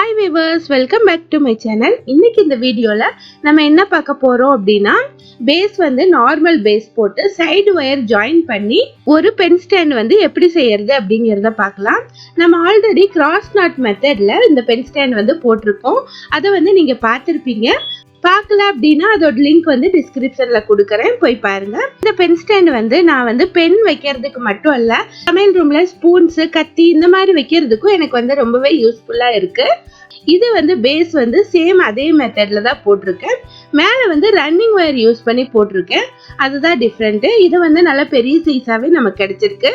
Hi viewers, welcome back to my channel. இன்னைக்கு இந்த வீடியோல நம்ம என்ன பார்க்க போறோம் அப்படினா பேஸ் வந்து நார்மல் பேஸ் போட்டு சைடு வயர் ஜாயின் பண்ணி ஒரு பென் ஸ்டாண்ட் வந்து எப்படி செய்யறது அப்படிங்கறத பார்க்கலாம். நம்ம ஆல்ரெடி கிராஸ் நாட் மெத்தட்ல இந்த பென் ஸ்டாண்ட் வந்து போட்டுருக்கோம். அதை வந்து நீங்க பார்த்திருப்பீங்க. பார்க்கல அப்படினா அதோட லிங்க் வந்து டிஸ்கிரிப்ஷன்ல கொடுக்கறேன், போய் பாருங்க. இந்த பென் ஸ்டாண்ட் வந்து நான் வந்து பென் வைக்கிறதுக்கு மட்டும் இல்ல, சமையல் ரூம்ல ஸ்பூன்ஸ், கத்தி இந்த மாதிரி வைக்கிறதுக்கும் எனக்கு வந்து ரொம்பவே யூஸ்ஃபுல்லா இருக்கு. இது வந்து பேஸ் வந்து சேம் அதே மெத்தட்ல தான் போட்டிருக்கேன். மேல வந்து ரன்னிங் வயர் யூஸ் பண்ணி போட்டிருக்கேன், அதுதான் டிஃப்ரெண்ட். இது வந்து நல்ல பெரிய சைஸாவே நமக்கு கிடைச்சிருக்கு.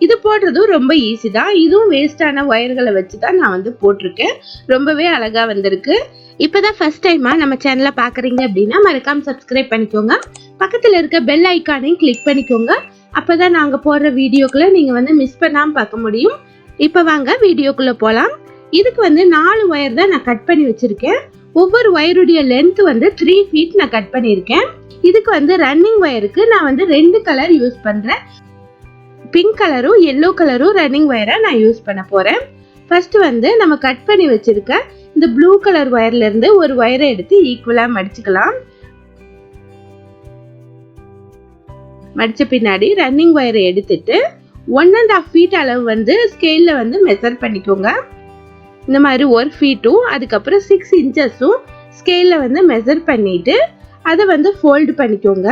இது போடுறதும் ரொம்ப ஈஸி தான். இதுவும் வேஸ்டான வயர்களை வச்சு தான் நான் வந்து போட்டிருக்கேன். ரொம்பவே அழகா வந்திருக்கு. இப்பதான் ஃபர்ஸ்ட் டைமா நம்ம சேனலை பாக்குறீங்க அப்படின்னா மறக்காம சப்ஸ்கிரைப் பண்ணிக்கோங்க. பக்கத்துல இருக்க பெல் ஐக்கானையும் கிளிக் பண்ணிக்கோங்க. அப்பதான் நாங்க போடுற வீடியோக்குள்ள நீங்க வந்து மிஸ் பண்ணாம பார்க்க முடியும். இப்ப வாங்க வீடியோக்குள்ள போலாம். இதுக்கு வந்து 4 வயர் தான் நான் கட் பண்ணி வச்சிருக்கேன். ஒவ்வொரு வயருடைய லென்த் வந்து 3 feet நான் கட் பண்ணியிருக்கேன். இதுக்கு வந்து ரன்னிங் வயருக்கு நான் வந்து 2 கலர் யூஸ் பண்றேன். பிங்க் கலரும் எல்லோ கலரும் ரன்னிங் வயரா நான் யூஸ் பண்ண போறேன். ஃபர்ஸ்ட் வந்து நம்ம கட் பண்ணி வச்சிருக்க இந்த ப்ளூ கலர் வயர்ல இருந்து ஒரு வயரை எடுத்து ஈக்குவலா மடிச்சுக்கலாம். மடிச்ச பின்னாடி ரன்னிங் வயரை எடுத்துட்டு 1.5 feet அளவு வந்து ஸ்கேல்ல வந்து மெஷர் பண்ணிக்கோங்க. இந்த மாதிரி 1 feet அதுக்கப்புறம் 6 inches ஸ்கேல்ல வந்து மெஷர் பண்ணிட்டு அதை வந்து ஃபோல்டு பண்ணிக்கோங்க.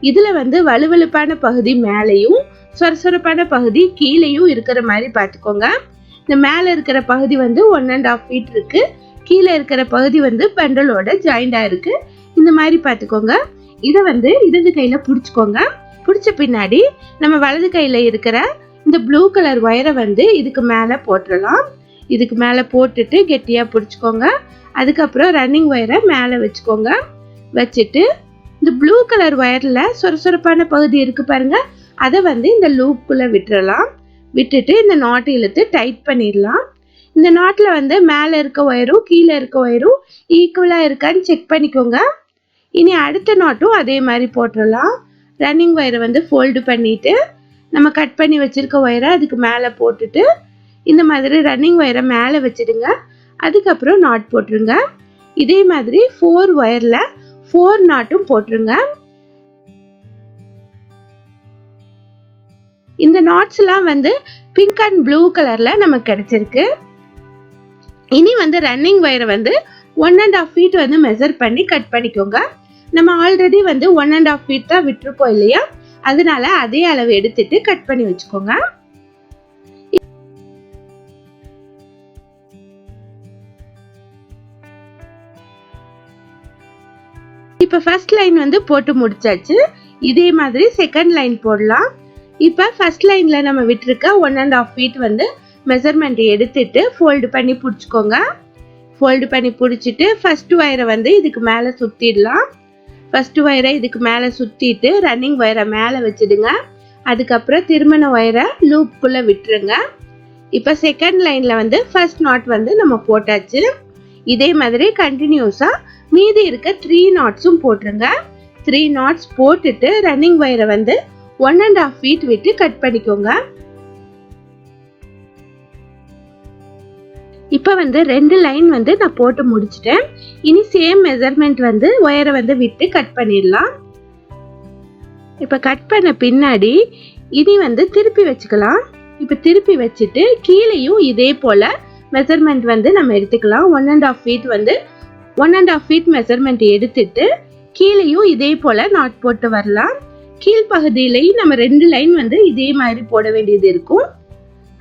இதுல வந்து வலுவலுப்பான பகுதி மேலையும் சொரசொரப்பான பகுதி கீழேயும் இருக்கிற மாதிரி பார்த்துக்கோங்க. இந்த மேல இருக்கிற பகுதி வந்து 1.5 feet இருக்கு, கீழே இருக்கிற பகுதி வந்து பண்டலோட ஜாயிண்டா இருக்கு. இந்த மாதிரி பார்த்துக்கோங்க. இதை வந்து இடது கையில பிடிச்சுக்கோங்க. பிடிச்ச பின்னாடி நம்ம வலது கையில இருக்கிற இந்த ப்ளூ கலர் வயரை வந்து இதுக்கு மேல போட்டுடலாம். இதுக்கு மேல போட்டுட்டு கெட்டியா பிடிச்சுக்கோங்க. அதுக்கப்புறம் ரன்னிங் வயரை மேல வச்சுக்கோங்க. வச்சுட்டு இந்த ப்ளூ கலர் வயர்ல சொரசொரப்பான பகுதி இருக்கு பாருங்க, அதை வந்து இந்த லூப்புக்குள்ள விட்டுறலாம். விட்டுட்டு இந்த நாட் இழுத்து டைட் பண்ணிடலாம். இந்த நாட்ல வந்து மேல இருக்க ஒயரும் கீழே இருக்க ஒயரும் ஈக்குவலா இருக்கான்னு செக் பண்ணிக்கோங்க. இனி அடுத்த நாட்டும் அதே மாதிரி போட்டுடலாம். ரன்னிங் வயரை வந்து ஃபோல்டு பண்ணிட்டு நம்ம கட் பண்ணி வச்சிருக்க ஒயரை அதுக்கு மேல போட்டுட்டு இந்த மாதிரி ரன்னிங் வயரை மேல வச்சிடுங்க. அதுக்கப்புறம் நாட் போட்டுருங்க. இதே மாதிரி 4 வயர்ல 4 நாட்டும் போட்டுருங்க. இந்த நாட்ஸ் எல்லாம் வந்து பிங்க் அண்ட் ப்ளூ கலர்ல நமக்கு கிடைச்சிருக்கு. இனி வந்து ரன்னிங் வயரை வந்து 1.5 feet வந்து மெஷர் பண்ணி கட் பண்ணிக்கோங்க. நம்ம ஆல்ரெடி வந்து 1.5 feet தான் விட்டுருக்கோம் இல்லையா, அதனால அதே அளவு எடுத்துட்டு கட் பண்ணி வச்சுக்கோங்க. இப்ப ஃபர்ஸ்ட் லைன் வந்து போட்டு முடிச்சாச்சு. இதே மாதிரி செகண்ட் லைன் போடலாம். இப்ப ஃபர்ஸ்ட் லைன்ல நம்ம விட்டுருக்க 1.5 feet வந்து மெஷர்மெண்ட் எடுத்துட்டு ஃபோல்டு பண்ணி பிடிச்சுக்கோங்க. ஃபோல்டு பண்ணி பிடிச்சிட்டு ஃபர்ஸ்ட் வயரை வந்து இதுக்கு மேல சுத்திடலாம். ஃபர்ஸ்ட் வயரை இதுக்கு மேல சுத்திட்டு ரன்னிங் வயரை மேல வச்சிடுங்க. அதுக்கப்புறம் திருமண வயரை லூப்புக்குள்ள விட்டுருங்க. இப்ப செகண்ட் லைன்ல வந்து ஃபர்ஸ்ட் நாட் வந்து நம்ம போட்டாச்சு. இதே மாதிரி கண்டினியூஸா மீதி இருக்க 3 நாட்ஸும் போட்டுருங்க. 3 நாட்ஸ் போட்டுட்டு ரன்னிங் வயரை வந்து 1.5 feet விட்டு கட் பண்ணிக்கோங்க. இப்ப வந்து 2 லைன் வந்து நான் போட்டு முடிச்சிட்டேன். இனி சேம் மெஷர்மெண்ட் வந்து ஒயரை வந்து விட்டு கட் பண்ணிடலாம். இப்ப கட் பண்ண பின்னாடி இனி வந்து திருப்பி வச்சுக்கலாம். இப்ப திருப்பி வச்சுட்டு கீழேயும் இதே போல மெஷர்மெண்ட் வந்து நம்ம எடுத்துக்கலாம். 1.5 feet வந்து 1.5 feet மெஷர்மெண்ட் எடுத்துட்டு கீழேயும் இதே போல நாட் போட்டு வரலாம். கீழ்பகுதியிலையும் நம்ம 2 லைன் வந்து இதே மாதிரி போட வேண்டியது இருக்கும்.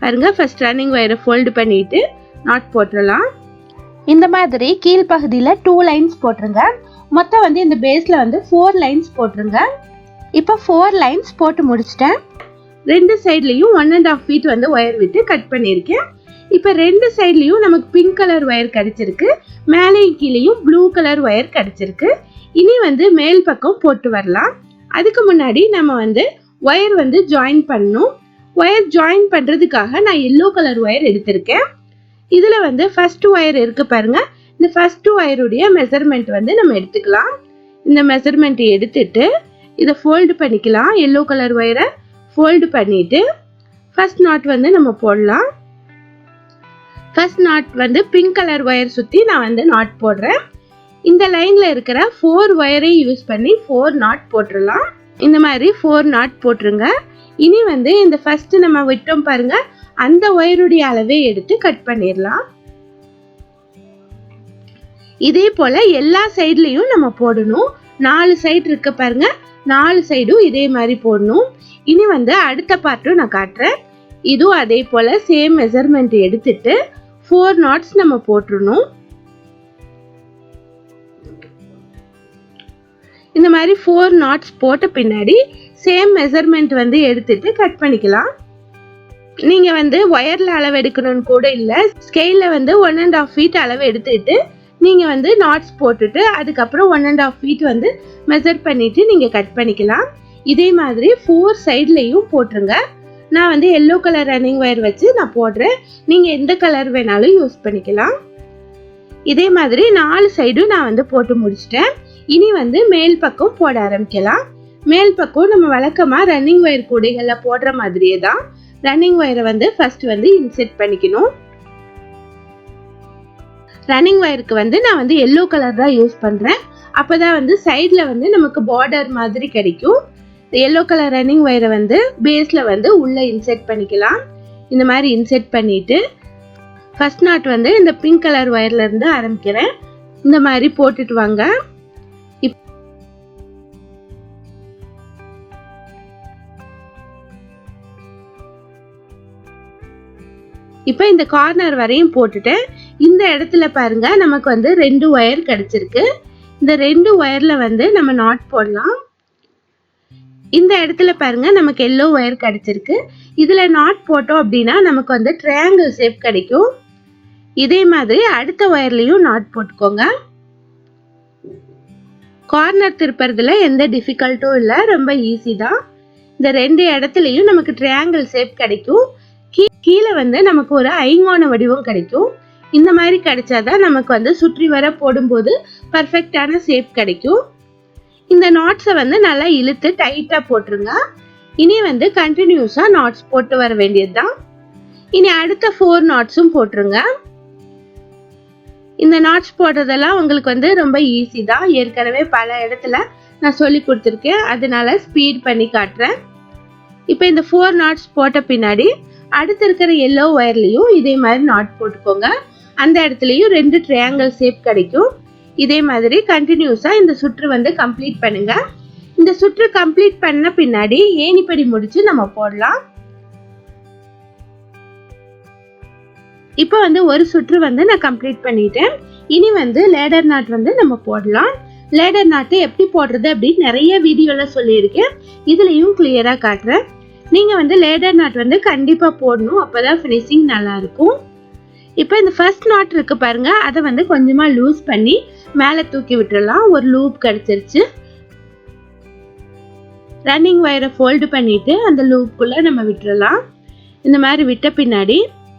பாருங்க, ஃபர்ஸ்ட் ரன்னிங் வயரை ஃபோல்டு பண்ணிட்டு நாட் போட்டுடலாம். இந்த மாதிரி கீழ்பகுதியில 2 லைன்ஸ் போட்டுருங்க. மொத்தம் வந்து இந்த பேஸ்ல வந்து 4 லைன்ஸ் போட்டுருங்க. இப்போ 4 லைன்ஸ் போட்டு முடிச்சிட்டேன். 2 சைட்லயும் 1.5 feet வந்து ஒயர் விட்டு கட் பண்ணியிருக்கேன். இப்ப 2 சைட்லயும் நமக்கு பிங்க் கலர் ஒயர் கிடைச்சிருக்கு, மேலேயும் கீழேயும் ப்ளூ கலர் ஒயர் கிடைச்சிருக்கு. இனி வந்து மேல் பக்கம் போட்டு வரலாம். அதுக்கு முன்னாடி நம்ம வந்து ஒயர் வந்து ஜாயின் பண்ணணும். ஒயர் ஜாயின் பண்றதுக்காக நான் எல்லோ கலர் ஒயர் எடுத்திருக்கேன். இதுல வந்து ஃபர்ஸ்ட் ஒயர் இருக்கு பாருங்க, இந்த ஃபர்ஸ்ட் ஒயருடைய மெஷர்மெண்ட் வந்து நம்ம எடுத்துக்கலாம். இந்த மெஷர்மெண்ட் எடுத்துட்டு இதை ஃபோல்டு பண்ணிக்கலாம். எல்லோ கலர் ஒயரை ஃபோல்டு பண்ணிட்டு ஃபர்ஸ்ட் நாட் வந்து நம்ம போடலாம். ஃபர்ஸ்ட் நாட் வந்து பிங்க் கலர் ஒயர் சுற்றி நான் வந்து நாட் போடுறேன். இந்த லைனில் இருக்கிற 4 ஒயரை யூஸ் பண்ணி 4 நாட் போட்டுடலாம். இந்த மாதிரி 4 நாட் போட்டுருங்க. இனி வந்து இந்த ஃபர்ஸ்ட் நம்ம விட்டோம் பாருங்க, அந்த ஒயருடைய அளவே எடுத்து கட் பண்ணிடலாம். இதே போல் எல்லா சைட்லேயும் நம்ம போடணும். 4 சைடு இருக்க பாருங்க, 4 சைடும் இதே மாதிரி போடணும். இனி வந்து அடுத்த பார்ட்டும் நான் காட்டுறேன். இதுவும் அதே போல் சேம் மெஷர்மெண்ட் எடுத்துட்டு 4 நாட்ஸ் நம்ம போட்டுடணும். இந்த மாதிரி 4 நாட்ஸ் போட்ட பின்னாடி சேம் மெஷர்மெண்ட் வந்து எடுத்துட்டு கட் பண்ணிக்கலாம். நீங்க வந்து ஒயர்ல அளவு எடுக்கணும்னு கூட இல்லை, ஸ்கேல்ல வந்து 1.5 feet அளவு எடுத்துட்டு நீங்க வந்து நாட்ஸ் போட்டுட்டு அதுக்கப்புறம் 1.5 feet வந்து மெஷர் பண்ணிட்டு நீங்க கட் பண்ணிக்கலாம். இதே மாதிரி 4 சைட்லயும் போட்டுருங்க. நான் வந்து எல்லோ கலர் ரன்னிங் ஒயர் வச்சு நான் போடுறேன். நீங்க எந்த கலர் வேணாலும் யூஸ் பண்ணிக்கலாம். இதே மாதிரி 4 சைடும் நான் வந்து போட்டு முடிச்சிட்டேன். இனி வந்து மேல் பக்கம் போட ஆரம்பிக்கலாம். மேல் பக்கம் நம்ம வழக்கமா ரன்னிங் ஒயர் கூடைகள்ல போடுற மாதிரியே தான் ரன்னிங் ஒயரை வந்து ஃபர்ஸ்ட் வந்து இன்செர்ட் பண்ணிக்கணும். ரன்னிங் ஒயருக்கு வந்து நான் வந்து எல்லோ கலர் தான் யூஸ் பண்றேன். அப்பதான் வந்து சைட்ல வந்து நமக்கு பார்டர் மாதிரி கிடைக்கும். எல்லோ கலர் ரன்னிங் ஒயரை வந்து பேஸ்ல வந்து உள்ள இன்செர்ட் பண்ணிக்கலாம். இந்த மாதிரி இன்செர்ட் பண்ணிட்டு ஃபர்ஸ்ட் நாட் வந்து இந்த பிங்க் கலர் ஒயர்ல இருந்து ஆரம்பிக்கிறேன். இந்த மாதிரி போட்டுட்டு வாங்க. இப்போ இந்த கார்னர் வரையும் போட்டுட்டேன். இந்த இடத்துல பாருங்க நமக்கு வந்து 2 ஒயர் கிடைச்சிருக்கு. இந்த 2 ஒயர்ல வந்து நம்ம நாட் போடலாம். இந்த இடத்துல பாருங்க நமக்கு எல்லோ ஒயர் கிடைச்சிருக்கு. இதுல நாட் போட்டோம் அப்படின்னா நமக்கு வந்து ட்ரையாங்கிள் ஷேப் கிடைக்கும். இதே மாதிரி அடுத்த ஒயர்லயும் நாட் போட்டுக்கோங்க. கார்னர் திருப்பறதுல எந்த டிஃபிகல்ட்டும் இல்லை, ரொம்ப ஈஸி தான். இந்த 2 இடத்துலயும் நமக்கு ட்ரையாங்கிள் ஷேப் கிடைக்கும். கீழே வந்து நமக்கு ஒரு ஐங்கோண வடிவம் கிடைக்கும். இந்த மாதிரி கிடைச்சாதான் நமக்கு வந்து சுற்றி வர போடும்போது பர்ஃபெக்டான ஷேப் கிடைக்கும். இந்த நாட்ஸை வந்து நல்லா இழுத்து டைட்டா போட்டுருங்க. இனி வந்து கண்டினியூஸா நாட்ஸ் போட்டு வர வேண்டியதுதான். இனி அடுத்த 4 நாட்ஸும் போட்டுருங்க. இந்த நாட்ஸ் போடுறதெல்லாம் உங்களுக்கு வந்து ரொம்ப ஈஸி தான். ஏற்கனவே பல இடத்துல நான் சொல்லி கொடுத்துருக்கேன், அதனால ஸ்பீட் பண்ணி காட்டுறேன். இப்போ இந்த 4 நாட்ஸ் போட்ட பின்னாடி அடுத்து இருக்கிற எல்லோ ஒயர்லயும் இதே மாதிரி நாட் போட்டுக்கோங்க. அந்த இடத்துலயும் 2 ட்ரையாங்கிள் ஷேப் கிடைக்கும். இதே மாதிரி கண்டினியூஸா இந்த சுற்று வந்து கம்ப்ளீட் பண்ணுங்க. இந்த சுற்று கம்ப்ளீட் பண்ண பின்னாடி ஏணிப்படி முடிச்சு நம்ம போடலாம். இப்போ வந்து ஒரு சுற்று வந்து நான் கம்ப்ளீட் பண்ணிட்டேன். இனி வந்து லேடர் நாட் வந்து நம்ம போடலாம். லேடர் நாட்டு எப்படி போடுறது அப்படின்னு நிறைய வீடியோல சொல்லியிருக்கேன். இதுலயும் கிளியரா காட்டுறேன். நீங்க வந்து லேடர் நாட் வந்து கண்டிப்பா போடணும், அப்பதான் ஃபினிஷிங் நல்லா இருக்கும். இப்போ இந்த ஃபர்ஸ்ட் நாட் இருக்கு பாருங்க, அதை வந்து கொஞ்சமா லூஸ் பண்ணி மேலே தூக்கி விட்டுறலாம். ஒரு லூப் கிடைச்சிருச்சு. ரன்னிங் ஒயரை ஃபோல்டு பண்ணிட்டு அந்த லூப்புக்குள்ள நம்ம விட்டுறலாம். இந்த மாதிரி விட்ட பின்னாடி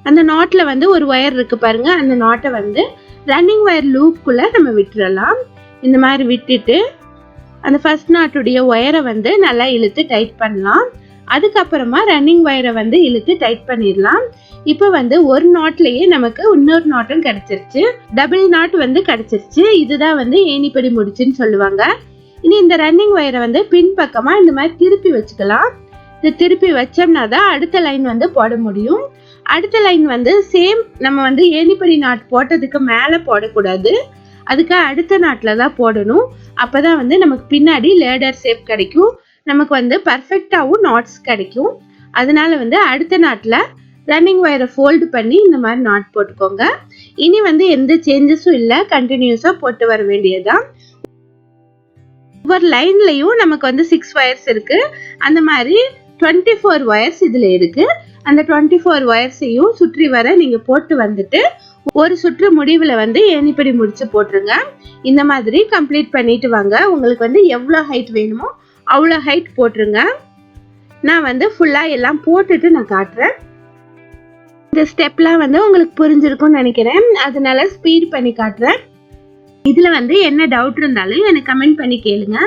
அந்த நாட்ல வந்து ஒரு ஒயர் இருக்கு பாருங்க, அந்த நாட்டை வந்து ரன்னிங் ஒயர் லூப்புக்குள்ள நம்ம விட்டுறலாம். இந்த மாதிரி விட்டுட்டு அந்த ஃபர்ஸ்ட் நாட்டுடைய ஒயரை வந்து நல்லா இழுத்து டைட் பண்ணலாம். அதுக்கப்புறமா ரன்னிங் ஒயரை வந்து இழுத்து டைட் பண்ணிடலாம். இப்போ வந்து ஒரு நாட்லயே நமக்கு இன்னொரு நாட்டும் கிடைச்சிருச்சு. டபுள் நாட் வந்து கிடைச்சிருச்சு. இதுதான் வந்து ஏணிப்படி முடிச்சுன்னு சொல்லுவாங்க. இனி இந்த ரன்னிங் ஒயரை வந்து பின்பக்கமா இந்த மாதிரி திருப்பி வச்சுக்கலாம். இது திருப்பி வச்சோம்னா தான் அடுத்த லைன் வந்து போட முடியும். அடுத்த லைன் வந்து சேம் நம்ம வந்து ஏணிப்படி நாட் போட்டதுக்கு மேல போடக்கூடாது, அதுக்கு அடுத்த நாட்ல தான் போடணும். அப்பதான் வந்து நமக்கு பின்னாடி லேடர் ஷேப் கிடைக்கும், நமக்கு வந்து பர்ஃபெக்டாவும் நாட்ஸ் கிடைக்கும். அதனால வந்து அடுத்த நாட்ல ரன்னிங் ஒயரை ஃபோல்டு பண்ணி இந்த மாதிரி நாட் போட்டுக்கோங்க. இனி வந்து எந்த சேஞ்சஸும் இல்லை, கண்டினியூஸா போட்டு வர வேண்டியதுதான். ஒவ்வொரு லைன்லயும் நமக்கு வந்து 6 ஒயர்ஸ் இருக்கு. அந்த மாதிரி 24 ஒயர்ஸ் இதுல இருக்கு. அந்த 24 ஒயர்ஸையும் சுற்றி வர நீங்க போட்டு வந்துட்டு ஒரு சுற்று முடிவுல வந்து ஏணிப்படி முடிச்சு போட்டுருங்க. இந்த மாதிரி கம்ப்ளீட் பண்ணிட்டு வாங்க. உங்களுக்கு வந்து எவ்வளவு ஹைட் வேணுமோ அவ்வளோ ஹைட் போட்டுருங்க. நான் வந்து ஃபுல்லா எல்லாம் போட்டுட்டு நான் காட்டுறேன். இந்த ஸ்டெப்லாம் வந்து உங்களுக்கு புரிஞ்சிருக்கும்னு நினைக்கிறேன், அதனால ஸ்பீட் பண்ணி காட்டுறேன். இதுல வந்து என்ன டவுட் இருந்தாலும் எனக்கு கமெண்ட் பண்ணி கேளுங்க.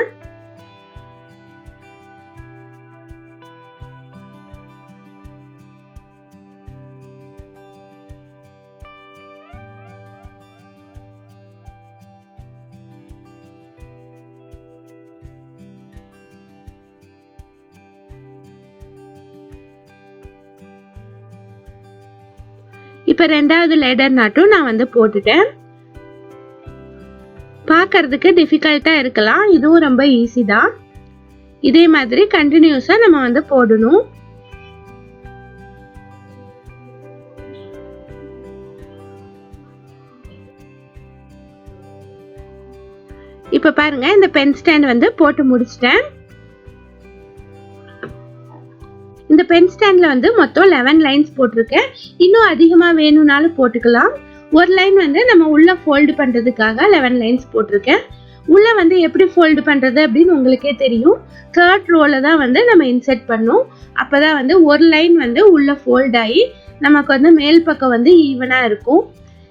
இப்போ ரெண்டாவது லேடர் நாட்டும் நான் வந்து போட்டுட்டேன். பார்க்கிறதுக்கு டிஃபிகல்ட்டா இருக்கலாம், இதுவும் ரொம்ப ஈஸி தான். இதே மாதிரி கண்டினியூஸா நம்ம வந்து போடணும். இப்ப பாருங்க, இந்த பென் ஸ்டாண்ட் வந்து போட்டு முடிச்சிட்டேன். இந்த பென் ஸ்டாண்ட்ல வந்து மொத்தம் 11 லைன்ஸ் போட்டிருக்கேன். இன்னும் அதிகமா வேணும்னாலும் போட்டுக்கலாம். ஒரு லைன் வந்து நம்ம உள்ள ஃபோல்டு பண்றதுக்காக 11 லைன்ஸ் போட்டிருக்கேன். உள்ள வந்து எப்படி ஃபோல்டு பண்றது அப்படின்னு உங்களுக்கே தெரியும். தேர்ட் ரோல தான் வந்து நம்ம இன்செர்ட் பண்ணோம். அப்பதான் வந்து ஒரு லைன் வந்து உள்ள ஃபோல்ட் ஆகி நமக்கு வந்து மேல் பக்கம் வந்து ஈவனா இருக்கும்.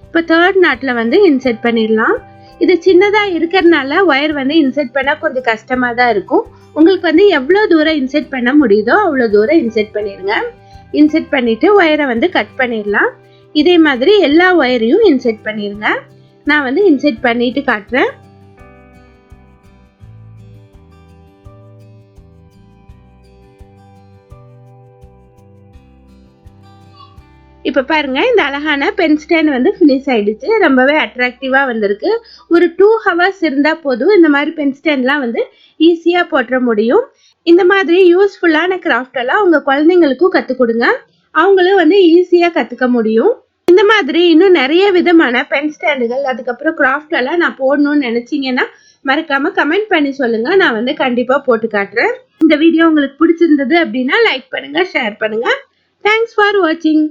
இப்போ தேர்ட் நாட்ல வந்து இன்செர்ட் பண்ணிடலாம். இது சின்னதா இருக்கிறதுனால ஒயர் வந்து இன்செர்ட் பண்ணா கொஞ்சம் கஷ்டமா தான் இருக்கும். உங்களுக்கு வந்து எவ்வளவு தூரம் இன்செர்ட் பண்ண முடியுதோ அவ்வளவு தூரம் இன்செர்ட் பண்ணிருங்க. இன்செர்ட் பண்ணிட்டு ஒயரை வந்து கட் பண்ணிடலாம். இதே மாதிரி எல்லா ஒயரையும் இன்செர்ட் பண்ணிருங்க. நான் வந்து இன்செர்ட் பண்ணிட்டு காட்டுறேன். இப்ப பாருங்க, இந்த அழகான பென் ஸ்டாண்ட் வந்து ஃபினிஷ் ஆயிடுச்சு. ரொம்பவே அட்ராக்டிவா வந்திருக்கு. ஒரு 2 ஹவர்ஸ் இருந்தா போதும் இந்த மாதிரி பென் ஸ்டாண்ட்லாம் வந்து ஈஸியா போட்டுற முடியும். இந்த மாதிரி யூஸ்ஃபுல்லான கிராஃப்ட் எல்லாம் உங்க குழந்தைங்களுக்கும் கத்துக் கொடுங்க. அவங்களும் வந்து ஈஸியா கத்துக்க முடியும். இந்த மாதிரி இன்னும் நிறைய விதமான பென் ஸ்டாண்டுகள் அதுக்கப்புறம் கிராஃப்ட் எல்லாம் நான் போடணும்னு நினைச்சீங்கன்னா மறக்காம கமெண்ட் பண்ணி சொல்லுங்க. நான் வந்து கண்டிப்பா போட்டு காட்டுறேன். இந்த வீடியோ உங்களுக்கு பிடிச்சிருந்தது அப்படின்னா லைக் பண்ணுங்க, ஷேர் பண்ணுங்க. தேங்க்ஸ் ஃபார் வாட்சிங்.